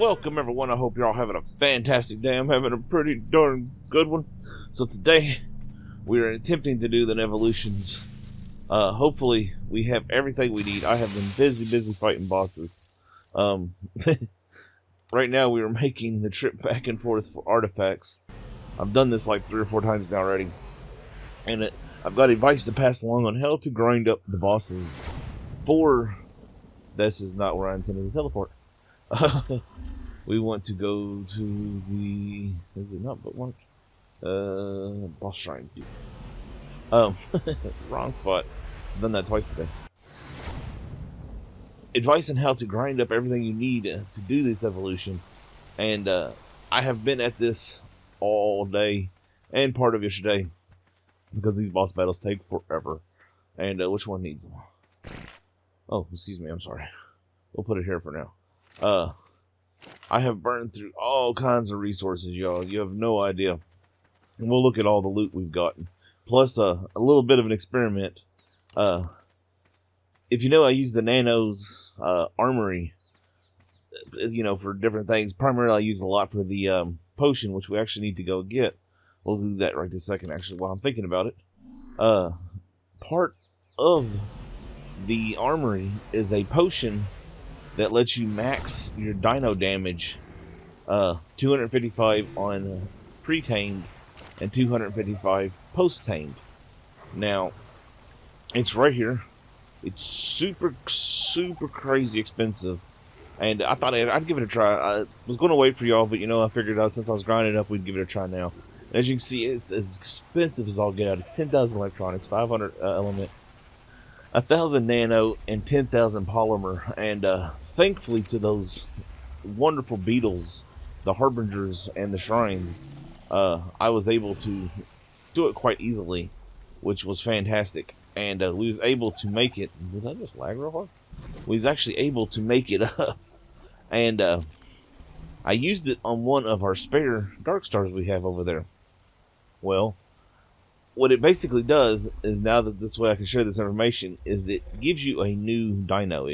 Welcome everyone, I hope you're all having a fantastic day. I'm having a pretty darn good one. So today, we are attempting to do the evolutions. Hopefully, we have everything we need. I have been busy fighting bosses. Right now, we are making the trip back and forth for artifacts. I've done this like 3 or 4 times now already. And I've got advice to pass along on how to grind up the bosses for... This is not where I intended to teleport. We want to go to the... Is it not but one? Boss shrine. Wrong spot. I've done that twice today. Advice on how to grind up everything you need to do this evolution. And I have been at this all day and part of yesterday because these boss battles take forever. And which one needs them? Oh, excuse me, I'm sorry. We'll put it here for now. I have burned through all kinds of resources, y'all. You have no idea. And we'll look at all the loot we've gotten. Plus, a little bit of an experiment. If you know, I use the Nano's armory, you know, for different things. Primarily, I use it a lot for the potion, which we actually need to go get. We'll do that right this second, actually, while I'm thinking about it. Part of the armory is a potion that lets you max your dino damage, 255 on pre-tamed and 255 post-tamed. Now, it's right here. It's super crazy expensive, and I thought I'd give it a try. I was going to wait for y'all, but you know, I figured out since I was grinding it up, we'd give it a try now. And as you can see, it's as expensive as all get out. It's 10,000 electronics, 500 element, 1,000 nano, and 10,000 polymer. And thankfully to those wonderful beetles, the harbingers and the shrines, I was able to do it quite easily, which was fantastic. And we was able to make it. Did I just lag real hard? We was actually able to make it up. And I used it on one of our spare Darkstars we have over there. Well, what it basically does is, now that this way I can share this information, is it gives you a new dino.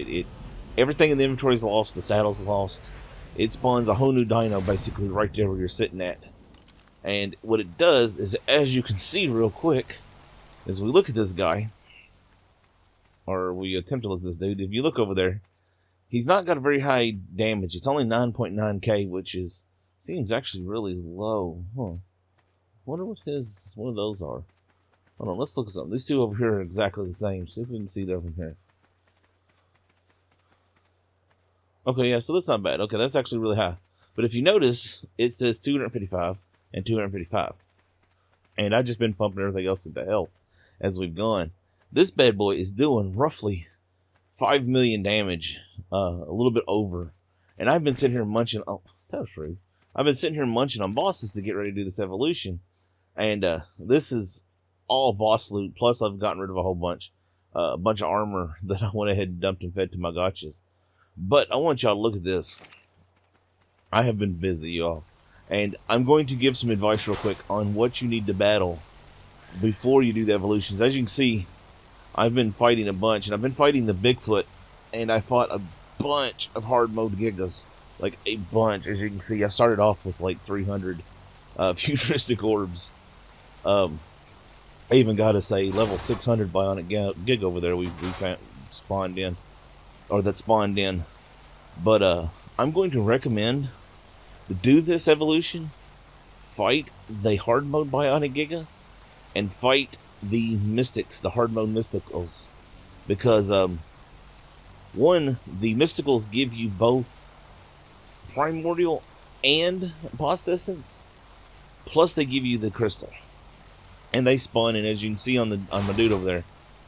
Everything in the inventory is lost. The saddle's lost. It spawns a whole new dino basically right there where you're sitting at. And what it does is, as you can see real quick, as we look at this guy, or we attempt to look at this dude, if you look over there, he's not got a very high damage. It's only 9.9k, which seems actually really low. Huh. Wonder what one of those are. Hold on, let's look at something. These two over here are exactly the same. See if we can see them from here. Okay, yeah, so that's not bad. Okay, that's actually really high. But if you notice, it says 255 and 255. And I've just been pumping everything else into health as we've gone. This bad boy is doing roughly 5 million damage, a little bit over. And I've been sitting here munching. Oh, that was rude. I've been sitting here munching on bosses to get ready to do this evolution. And this is all boss loot. Plus, I've gotten rid of a bunch of armor that I went ahead and dumped and fed to my gotchas. But I want y'all to look at this. I have been busy, y'all. And I'm going to give some advice real quick on what you need to battle before you do the evolutions. As you can see, I've been fighting a bunch. And I've been fighting the Bigfoot. And I fought a bunch of hard mode gigas. Like a bunch. As you can see, I started off with like 300 futuristic orbs. I even got us a level 600 bionic gig over there we spawned in. Or that spawned in. But I'm going to recommend to do this evolution, fight the hard mode bionic gigas, and fight the mystics, the hard mode mysticals. Because one, the mysticals give you both Primordial and Boss Essence, plus they give you the crystal, and they spawn in, as you can see on my dude over there,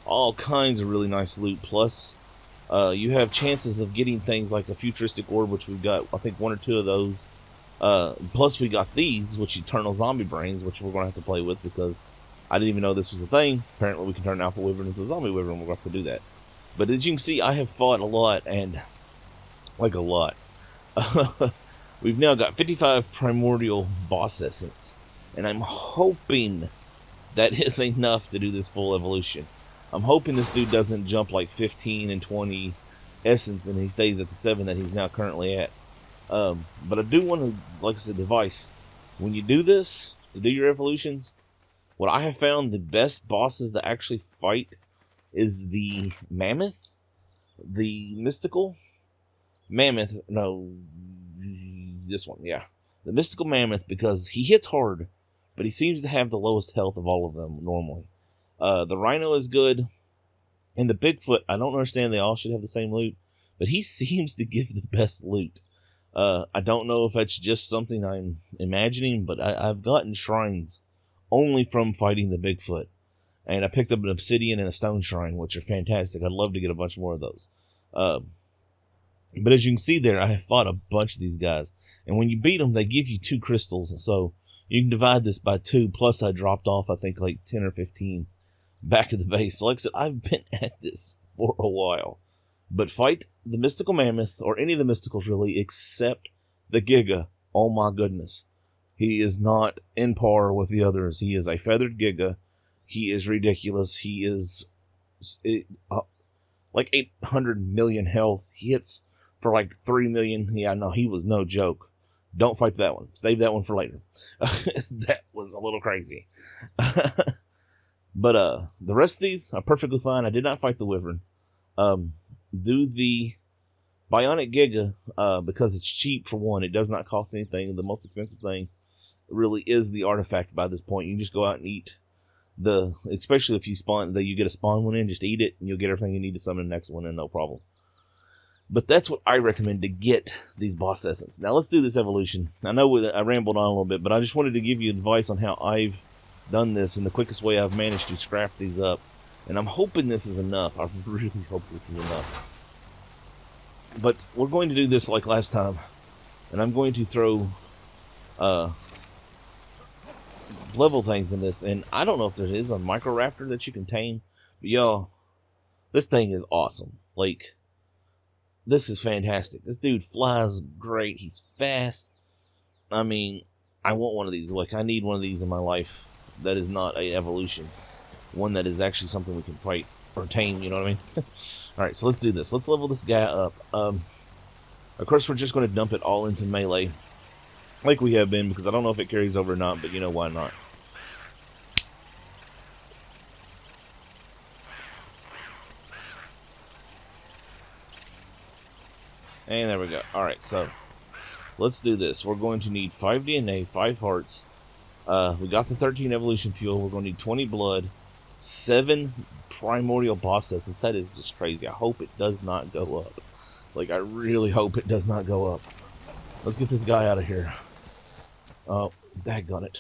all kinds of really nice loot. Plus you have chances of getting things like a futuristic orb, which we've got I think 1 or 2 of those. Plus we got these, which eternal zombie brains, which we're gonna have to play with because I didn't even know this was a thing. Apparently we can turn an alpha wyvern into a zombie wyvern. We're gonna have to do that. But as you can see, I have fought a lot, and like a lot. We've now got 55 Primordial Boss Essence, and I'm hoping that is enough to do this full evolution. I'm hoping this dude doesn't jump like 15 and 20 Essence and he stays at the 7 that he's now currently at. But I do want to, like I said, device. When you do this, to do your evolutions, what I have found the best bosses to actually fight is the mammoth, the mystical mammoth. No, this one, yeah. The mystical mammoth, because he hits hard, but he seems to have the lowest health of all of them normally. The rhino is good, and the Bigfoot, I don't understand, they all should have the same loot, but he seems to give the best loot. I don't know if that's just something I'm imagining, but I've gotten shrines only from fighting the Bigfoot. And I picked up an obsidian and a stone shrine, which are fantastic. I'd love to get a bunch more of those. But as you can see there, I have fought a bunch of these guys. And when you beat them, they give you 2 crystals. So you can divide this by 2. Plus I dropped off, I think, like 10 or 15 back to the base. So like I said, I've been at this for a while. But fight the mystical mammoth, or any of the mysticals really, except the Giga. Oh my goodness. He is not in par with the others. He is a feathered Giga. He is ridiculous. He is like 800 million health. He hits for like 3 million. Yeah, no, he was no joke. Don't fight that one. Save that one for later. That was a little crazy. But the rest of these are perfectly fine. I did not fight the wyvern. Do the bionic Giga, because it's cheap for one. It does not cost anything. The most expensive thing really is the artifact by this point. You can just go out and eat especially if you you get a spawn one in, just eat it and you'll get everything you need to summon the next one in, no problem. But that's what I recommend to get these boss essence. Now let's do this evolution. I know I rambled on a little bit, but I just wanted to give you advice on how I've done this and the quickest way I've managed to scrap these up. And I'm hoping this is enough. I really hope this is enough. But we're going to do this like last time. And I'm going to throw level things in this. And I don't know if there is a Microraptor that you can tame. But y'all, this thing is awesome. Like, this is fantastic. This dude flies great. He's fast. I mean, I want one of these. Like, I need one of these in my life that is not an evolution. One that is actually something we can fight or tame, you know what I mean? Alright, so let's do this. Let's level this guy up. Of course, we're just going to dump it all into melee, like we have been, because I don't know if it carries over or not, but you know, why not? And there we go. Alright, so let's do this. We're going to need 5 DNA, 5 hearts. We got the 13 evolution fuel. We're going to need 20 blood, 7 Primordial Boss Essence. That is just crazy. I hope it does not go up. Like, I really hope it does not go up. Let's get this guy out of here. Oh, daggone it.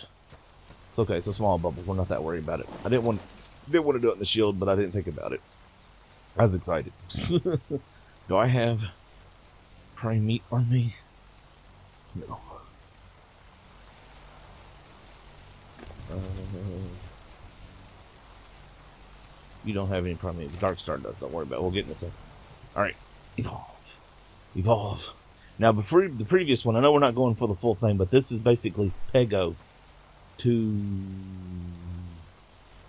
It's okay. It's a small bubble. We're not that worried about it. I didn't want to do it in the shield, but I didn't think about it. I was excited. Do I have prime meat on me? No. You don't have any problem. The Darkstar does. Don't worry about it. We'll get in a second. Alright. Evolve. Evolve. Now, before the previous one, I know we're not going for the full thing, but this is basically Pego to...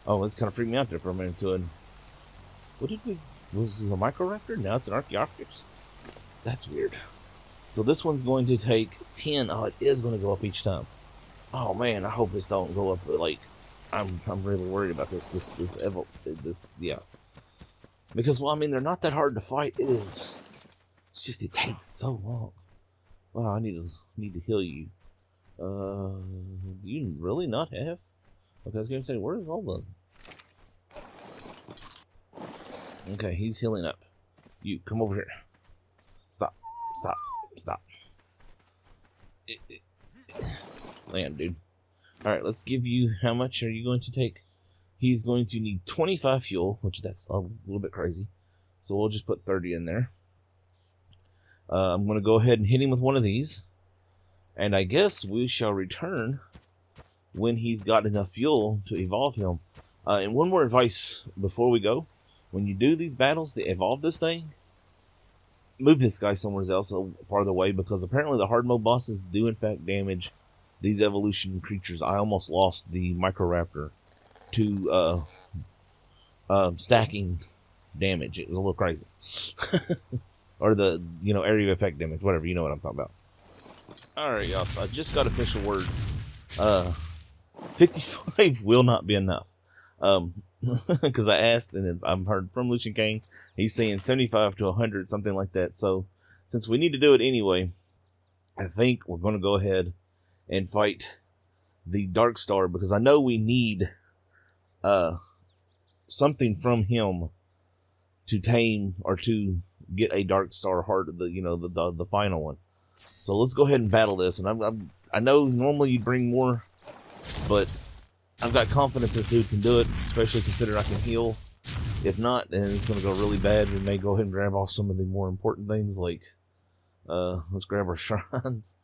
Oh, this kind of freaked me out there for a minute. What did we... Was this a Microraptor? Now it's an Archaeopteryx? That's weird. So this one's going to take 10. Oh, it is going to go up each time. Oh, man, I hope this don't go up, like... I'm really worried about this yeah. Because, well, I mean, they're not that hard to fight. It's just, it takes so long. Wow, I need to heal you. Do you really not have? Okay, I was gonna say, where's all the... Okay, he's healing up. You, come over here. Stop. Stop. Stop. Land, dude. Alright, let's give you... How much are you going to take? He's going to need 25 fuel, which that's a little bit crazy. So we'll just put 30 in there. I'm going to go ahead and hit him with one of these. And I guess we shall return when he's got enough fuel to evolve him. And one more advice before we go. When you do these battles to evolve this thing, move this guy somewhere else farther away, because apparently the hard mode bosses do in fact damage these evolution creatures. I almost lost the Microraptor to stacking damage. It was a little crazy. Or the, area of effect damage, whatever, you know what I'm talking about. Alright, y'all, so I just got official word. 55 will not be enough. Because I asked, and I've heard from Lucian King, he's saying 75 to 100, something like that. So, since we need to do it anyway, I think we're going to go ahead and fight the Darkstar, because I know we need something from him to tame or to get a Darkstar heart, the final one. So let's go ahead and battle this. And I know normally you'd bring more, but I've got confidence this dude can do it, especially considering I can heal. If not, then it's going to go really bad. We may go ahead and grab off some of the more important things, like let's grab our shrines.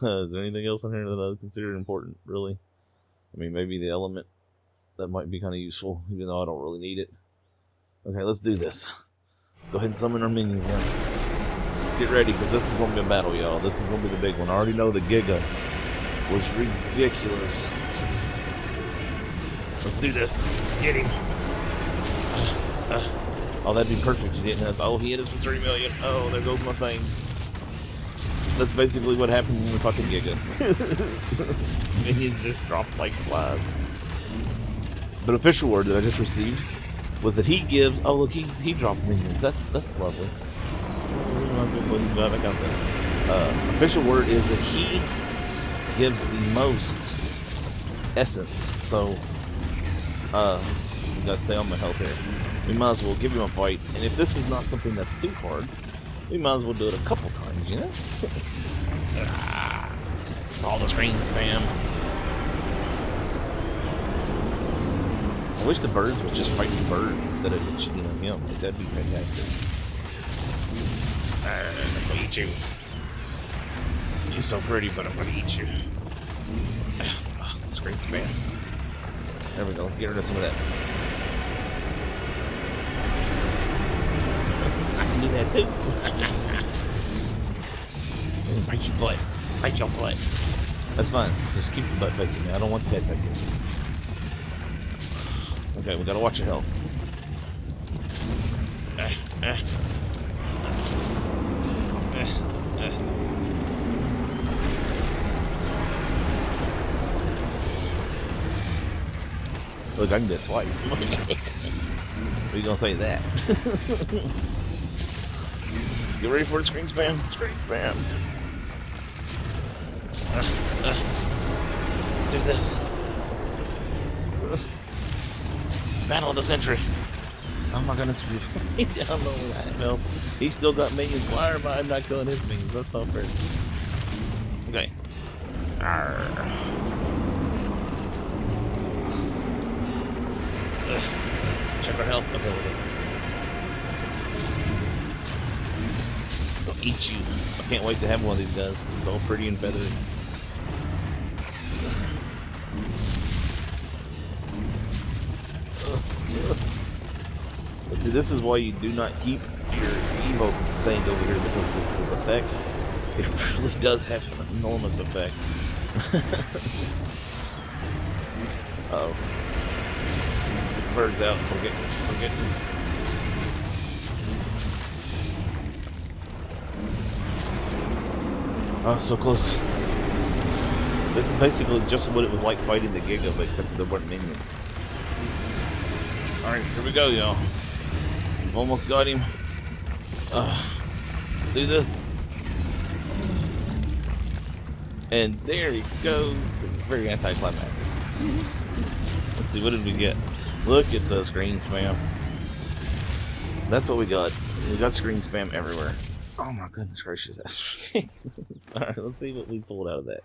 Is there anything else in here that I would consider important, really? I mean, maybe the element. That might be kind of useful, even though I don't really need it. Okay, let's do this. Let's go ahead and summon our minions in. Let's get ready, because this is going to be a battle, y'all. This is going to be the big one. I already know the Giga was ridiculous. Let's do this. Get him. Oh, that'd be perfect. He didn't have. Oh, he hit us for 3 million. Oh, there goes my thing. That's basically what happened when we fucking Giga. Minions just dropped like flies. But official word that I just received was that he gives. Oh, look, he dropped minions. That's lovely. Official word is that he gives the most essence. So, we gotta stay on my health here. We might as well give him a fight. And if this is not something that's too hard, we might as well do it a couple times, you know? All the screen spam. I wish the birds would just fight the birds instead of cheating on him. Like, that'd be fantastic. I'm gonna eat you. You're so pretty, but I'm gonna eat you. Screen spam. There we go. Let's get rid of some of that. I can do that too. Bite your butt. Bite your butt. That's fine. Just keep the butt facing me. I don't want the head facing me. Okay, we gotta watch your health. Look, I can do it twice. What are you gonna say to that? Get ready for the screen spam. Screen spam. Let's do this. Battle of the Sentry. Oh my goodness. I don't know that. No. He's still got minions. Why am I not killing his minions? That's not fair. Okay. Check our health. Okay, I'll eat you. I can't wait to have one of these guys. It's all pretty and feathered. See, this is why you do not keep your Evo thing over here, because this effect, it really does have an enormous effect. Uh-oh. Get the birds out, so we're getting. Oh, so close. This is basically just what it was like fighting the Giga, but except there weren't minions. Alright, here we go, y'all. We've almost got him. Do this. And there he goes. It's very anticlimactic. Let's see, what did we get? Look at the screen spam. That's what we got. We got screen spam everywhere. Oh my goodness gracious. That's ridiculous. Alright, let's see what we pulled out of that.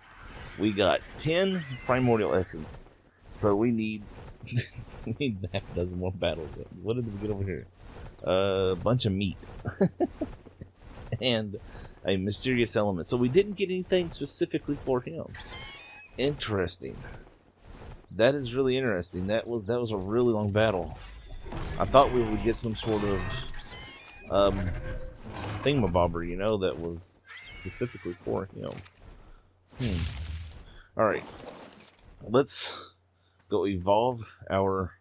We got 10 Primordial Essence. So we need we need half a dozen more battles. What did we get over here? A bunch of meat. And a mysterious element. So we didn't get anything specifically for him. Interesting. That is really interesting. That was a really long battle. I thought we would get some sort of thingamabobber, you know, that was specifically for him. Alright. Let's go evolve our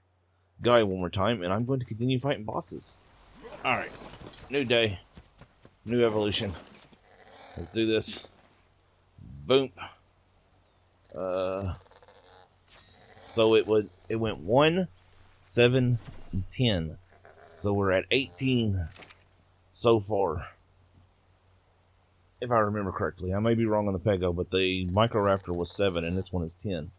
guy one more time, and I'm going to continue fighting bosses. Alright. New day. New evolution. Let's do this. Boom. So it went 1, 7, and 10. So we're at 18 so far, if I remember correctly. I may be wrong on the Pego, but the Micro Raptor was 7 and this one is 10.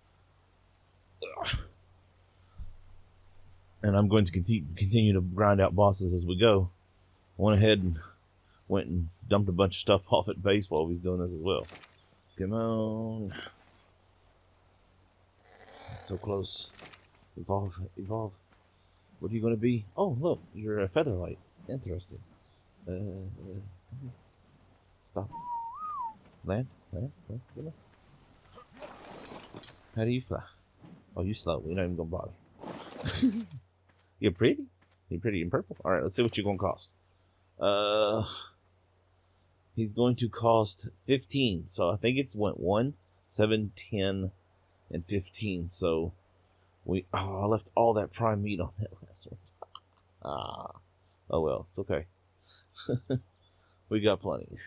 And I'm going to continue to grind out bosses as we go. I went ahead and went and dumped a bunch of stuff off at base while he's doing this as well. Come on. So close. Evolve, evolve. What are you going to be? Oh, look, you're a featherlight. Interesting. Stop. Land, land, land, land. How do you fly? Oh, you slow. We're not even going to bother. You're pretty. You're pretty in purple. All right, let's see what you're going to cost. He's going to cost 15. So I think it's went 1, 7, 10, and 15. So I left all that prime meat on that last one. Oh well, it's okay. We got plenty.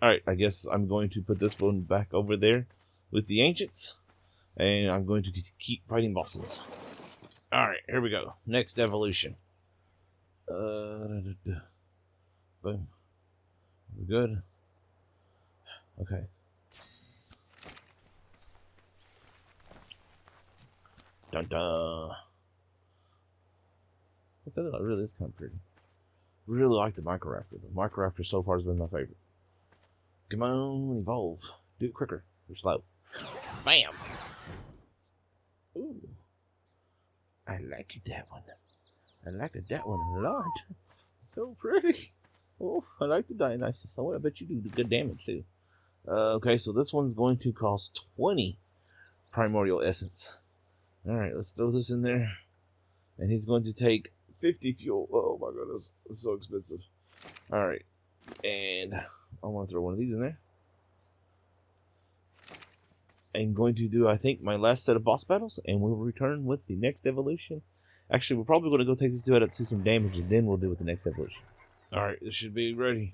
Alright, I guess I'm going to put this one back over there with the ancients. And I'm going to keep fighting bosses. Alright, here we go. Next evolution. Boom. We're good. Okay. Dun dun. That really is kind of pretty. Really like the Micro Raptor. The Micro Raptor so far has been my favorite. Come on, evolve. Do it quicker. You're slow. Bam! Ooh. I like that one. I like that one a lot. So pretty. Oh, I like the Dionysus. I bet you do good damage too. Okay, so this one's going to cost 20 Primordial Essence. Alright, let's throw this in there. And he's going to take 50 fuel. Oh my goodness, it's so expensive. Alright, and I want to throw one of these in there. I'm going to do, I think, my last set of boss battles, and we'll return with the next evolution. Actually, we're probably going to go take these two out and see some damage, and then we'll do with the next evolution. Alright, this should be ready.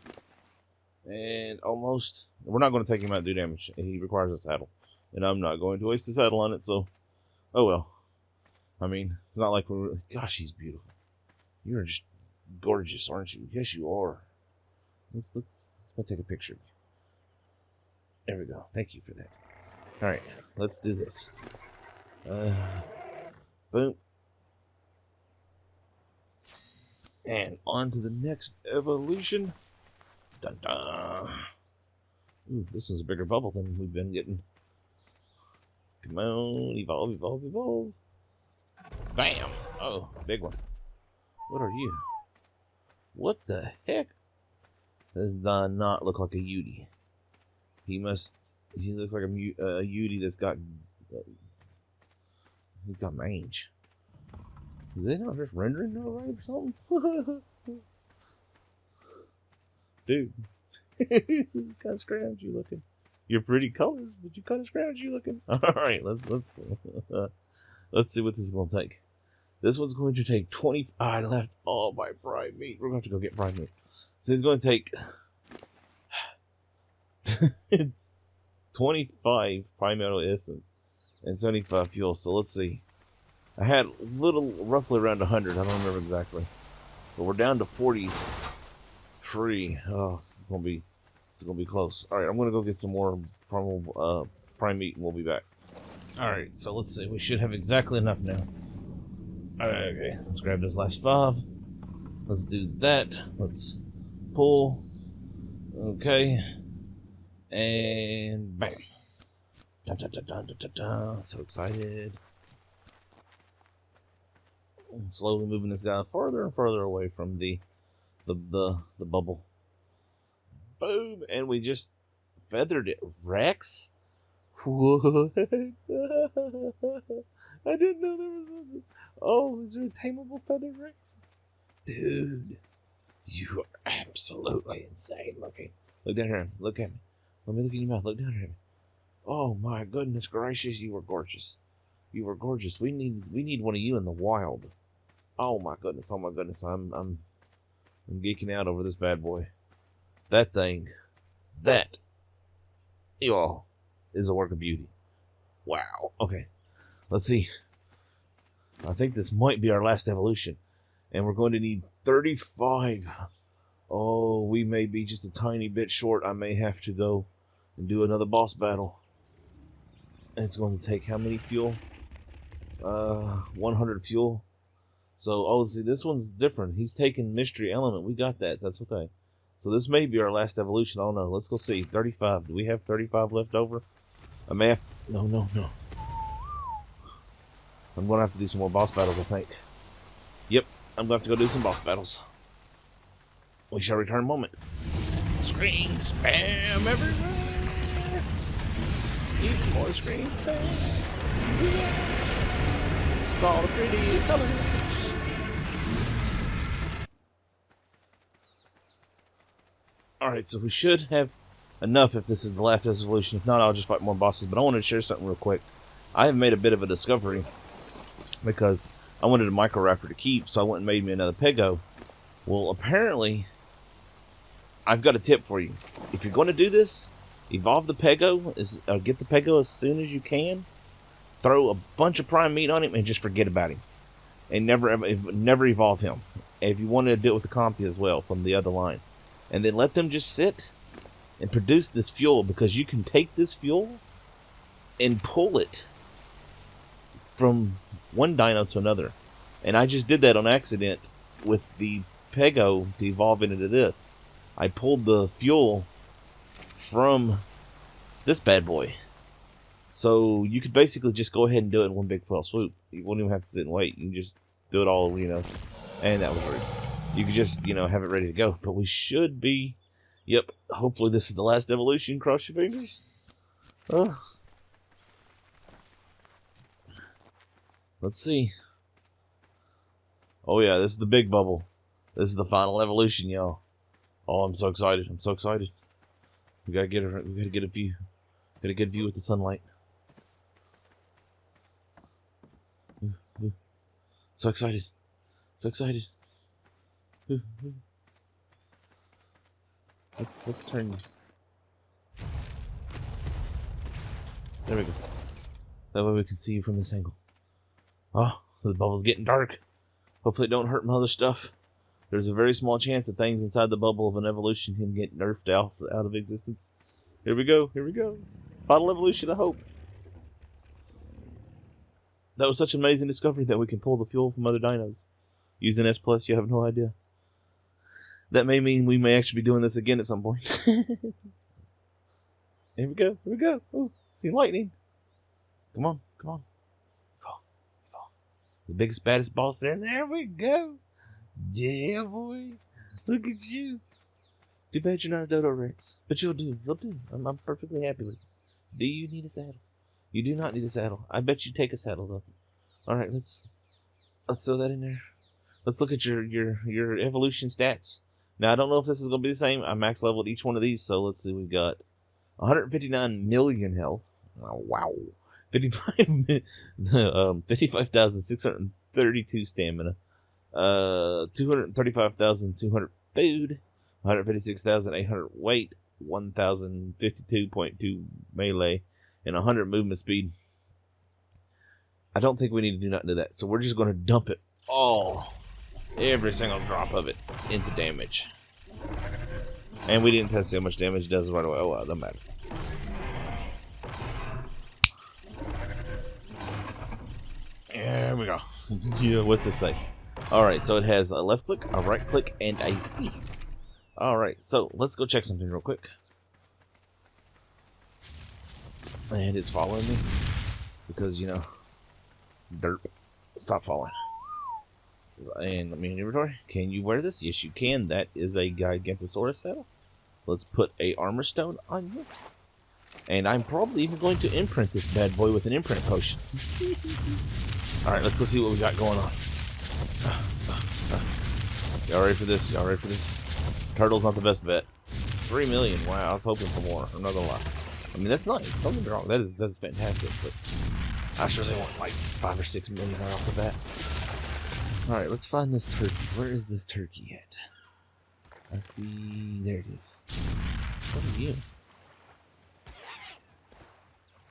And almost. We're not going to take him out and do damage. He requires a saddle. And I'm not going to waste a saddle on it, so oh well. I mean, it's not like we're... Gosh, he's beautiful. You're just gorgeous, aren't you? Yes, you are. Let's take a picture. There we go. Thank you for that. Alright, let's do this. Boom. And on to the next evolution. Dun dun. Ooh, this is a bigger bubble than we've been getting. Come on, evolve, evolve, evolve. Bam! Oh, big one. What are you? What the heck? This does not look like a Yudi. He looks like a Yudi that's got... he's got mange. Is they not just rendering that right or something? Dude. Kind of scroungy looking. You're pretty colors, but you kind of scroungy looking. Alright, let's see what this is going to take. This one's going to take 20... I left all my prime meat. We're going to have to go get prime meat. So it's going to take 25 Primordial Essence and 75 fuel. So let's see. I had roughly around 100. I don't remember exactly. But we're down to 43. Oh, this is gonna be close. All right, I'm gonna go get some more prime meat, and we'll be back. All right, so let's see. We should have exactly enough now. All right, okay. Let's grab this last 5. Let's do that. Let's pull. Okay, and bam. Dun, dun, dun, dun, dun, dun, dun. So excited. And slowly moving this guy farther and farther away from the bubble. Boom! And we just feathered it. Rex? What? I didn't know there was a... Oh, is there a tameable feathered Rex? Dude, you are absolutely insane looking. Look down here. Look at me. Let me look in your mouth. Look down here. Oh my goodness gracious, you are gorgeous. You are gorgeous. We need one of you in the wild. Oh my goodness. I'm geeking out over this bad boy. That thing, that, you all, is a work of beauty. Wow. Okay, let's see. I think this might be our last evolution. And we're going to need 35. Oh, we may be just a tiny bit short. I may have to go and do another boss battle. And it's going to take how many fuel? 100 fuel. So, oh, see, this one's different. He's taking mystery element. We got that. That's okay. So this may be our last evolution. I don't know. Let's go see. 35. Do we have 35 left over? I may have... No. I'm going to have to do some more boss battles, I think. Yep. I'm going to have to go do some boss battles. We shall return in a moment. Screen spam everywhere. Even more screen spam. Yeah. It's all the pretty colors. Alright, so we should have enough if this is the last evolution. If not, I'll just fight more bosses. But I wanted to share something real quick. I have made a bit of a discovery because I wanted a Microraptor to keep, so I went and made me another Pego. Well, apparently, I've got a tip for you. If you're going to do this, evolve the Pego, get the Pego as soon as you can, throw a bunch of prime meat on him, and just forget about him. And never evolve him. If you want to do it with the Compy as well, from the other line. And then let them just sit and produce this fuel, because you can take this fuel and pull it from one dino to another. And I just did that on accident with the Pego to evolve into this. I pulled the fuel from this bad boy. So you could basically just go ahead and do it in one big fell swoop. You won't even have to sit and wait. You can just do it all, and that was rude. You could just, have it ready to go. But we should be, yep, hopefully this is the last evolution. Cross your fingers. Let's see. Oh yeah, this is the big bubble. This is the final evolution, y'all. Oh, I'm so excited. I'm so excited. We gotta get a view. Get a good view with the sunlight. So excited. So excited. Let's turn. There we go. That way we can see you from this angle. Oh, the bubble's getting dark. Hopefully it don't hurt my other stuff. There's a very small chance that things inside the bubble of an evolution can get nerfed out of existence. Here we go. Here we go. Final evolution, I hope. That was such an amazing discovery that we can pull the fuel from other dinos. Using S+, you have no idea. That may mean we may actually be doing this again at some point. Here we go. Here we go. Oh, see lightning. Come on. Come on. Fall. Fall. The biggest, baddest boss there. There we go. Yeah, boy. Look at you. Too bad you're not a Dodo Rex. But you'll do. You'll do. I'm perfectly happy with it. Do you need a saddle? You do not need a saddle. I bet you take a saddle, though. Alright, let's throw that in there. Let's look at your evolution stats. Now, I don't know if this is going to be the same. I max leveled each one of these, so let's see. We've got 159 million health. Oh, wow. 55,632 stamina. 235,200 food. 156,800 weight. 1,052.2 melee. And 100 movement speed. I don't think we need to do nothing to that. So we're just going to dump it all. Every single drop of it into damage. And we didn't test how much damage it does right away. Oh well, doesn't matter. There we go. Yeah, what's this say? Alright, so it has a left click, a right click, and a C. Alright, so let's go check something real quick. And it's following me. Because, derp. Stop following. And let me in inventory. Can you wear this? Yes, you can. That is a Gigantosaurus saddle. Let's put a armor stone on it. And I'm probably even going to imprint this bad boy with an imprint potion. Alright, let's go see what we got going on. Y'all ready for this? Y'all ready for this? Turtle's not the best bet. 3 million. Wow, I was hoping for more. I'm not gonna lie. I mean, that's nice. Don't get me wrong. That's fantastic. But I sure they want like 5 or 6 million right off the bat. Alright, let's find this turkey. Where is this turkey at? I see. There it is. What are you?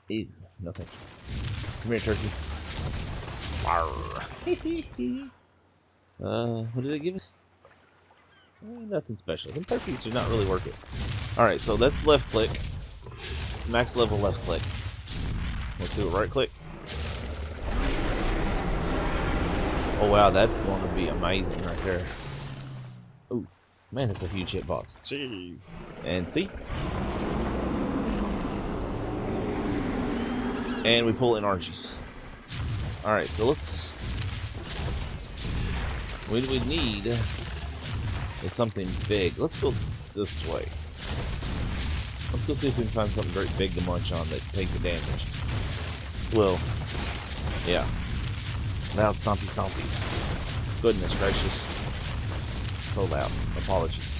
Ew, no thank you. Come here, turkey. What did they give us? Nothing special. Them turkeys do not really work it. Alright, so that's left click. Max level left click. Let's do a right click. Oh wow, that's going to be amazing right there. Ooh, man, that's a huge hitbox. Jeez. And see? And we pull in energies. Alright, so let's... What we need is something big. Let's go this way. Let's go see if we can find something very big to munch on that take the damage. Well, yeah. Loud stompy stompies. Goodness gracious. So loud. Apologies.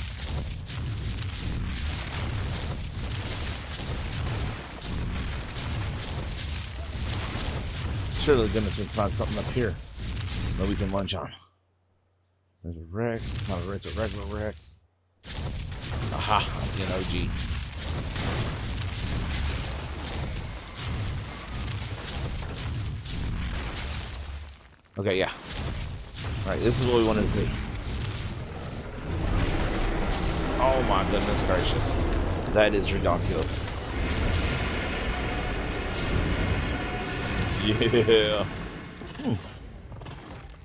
Surely goodness we can find something up here that we can munch on. There's a Rex. Not a Rex, a regular Rex. Aha, I see an OG. Okay, yeah. Alright, this is what we wanted to see. Oh my goodness gracious. That is ridiculous. Yeah.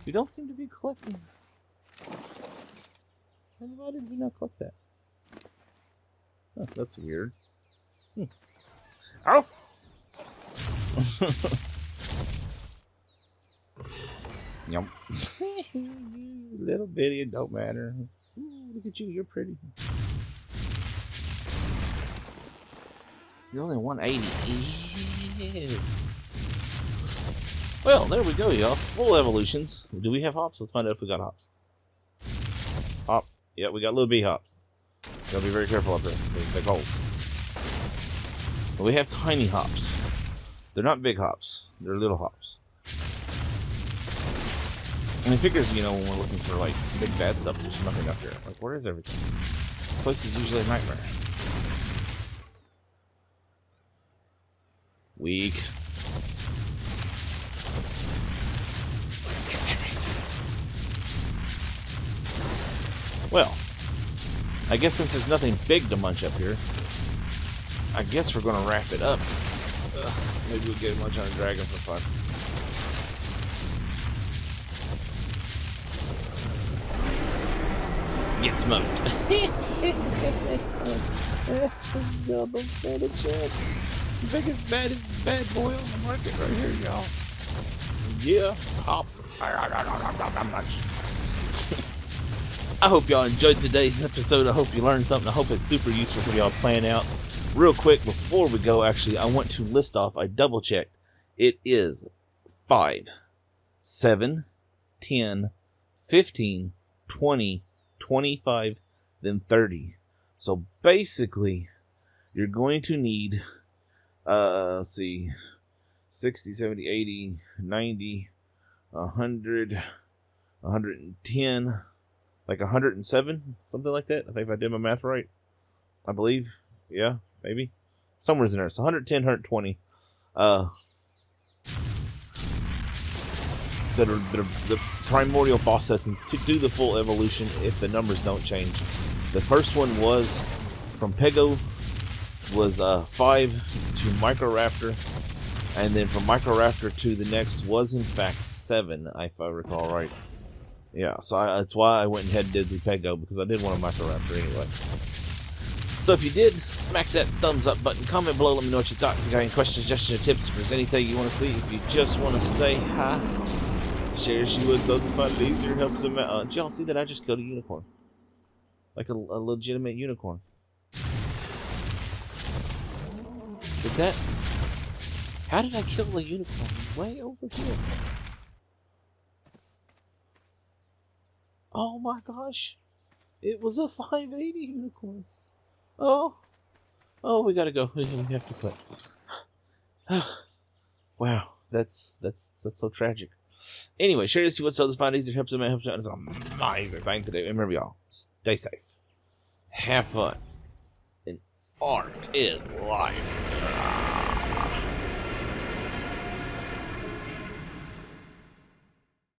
You don't seem to be collecting. Why did we not collect that? Oh, that's weird. Oh! Yum. Little bitty, it don't matter. Ooh, look at you, you're pretty. You're only 180. Ew. Well, there we go, y'all. Full evolutions. Do we have hops? Let's find out if we got hops. Hop. Yeah, we got little bee hops. Gotta be very careful up there. They're cold. But we have tiny hops. They're not big hops. They're little hops. And it figures, you know, when we're looking for, like, big bad stuff, there's nothing up here. Like, where is everything? This place is usually a nightmare. Weak. Well, I guess since there's nothing big to munch up here, I guess we're going to wrap it up. Maybe we'll get a munch on a dragon for fun. Get smoked. Biggest, baddest bad boy on the market right here, y'all. Yeah, hop. I hope y'all enjoyed today's episode. I hope you learned something. I hope it's super useful for y'all playing out. Real quick, before we go, actually, I want to list off, I double checked. It is 5, 7, 10, 15, 20, 25, then 30. So basically, you're going to need, let's see, 60, 70, 80, 90, 100, 110, like 107, something like that. I think if I did my math right, I believe. Yeah, maybe. Somewhere's in there. So 110, 120. The Primordial Boss Essence to do the full evolution if the numbers don't change. The first one was from Pego, was 5 to Microraptor, and then from Microraptor to the next was in fact 7, if I recall right. Yeah, so that's why I went ahead and did the Pego, because I did want a Microraptor anyway. So if you did, smack that thumbs up button, comment below, let me know what you thought. If you got any questions, suggestions, or tips, if there's anything you want to see, if you just want to say hi, share she would, doesn't find it easier, helps them out. Did y'all see that I just killed a unicorn? Like a legitimate unicorn. Did that... How did I kill a unicorn? Way over here. Oh my gosh. It was a 580 unicorn. Oh. Oh, we gotta go. We have to quit. Wow. That's so tragic. Anyway, share this, see what's others find easier, helps them out, helps them out. It's an amazing thing to do. And remember, y'all, stay safe. have fun. And Ark is life.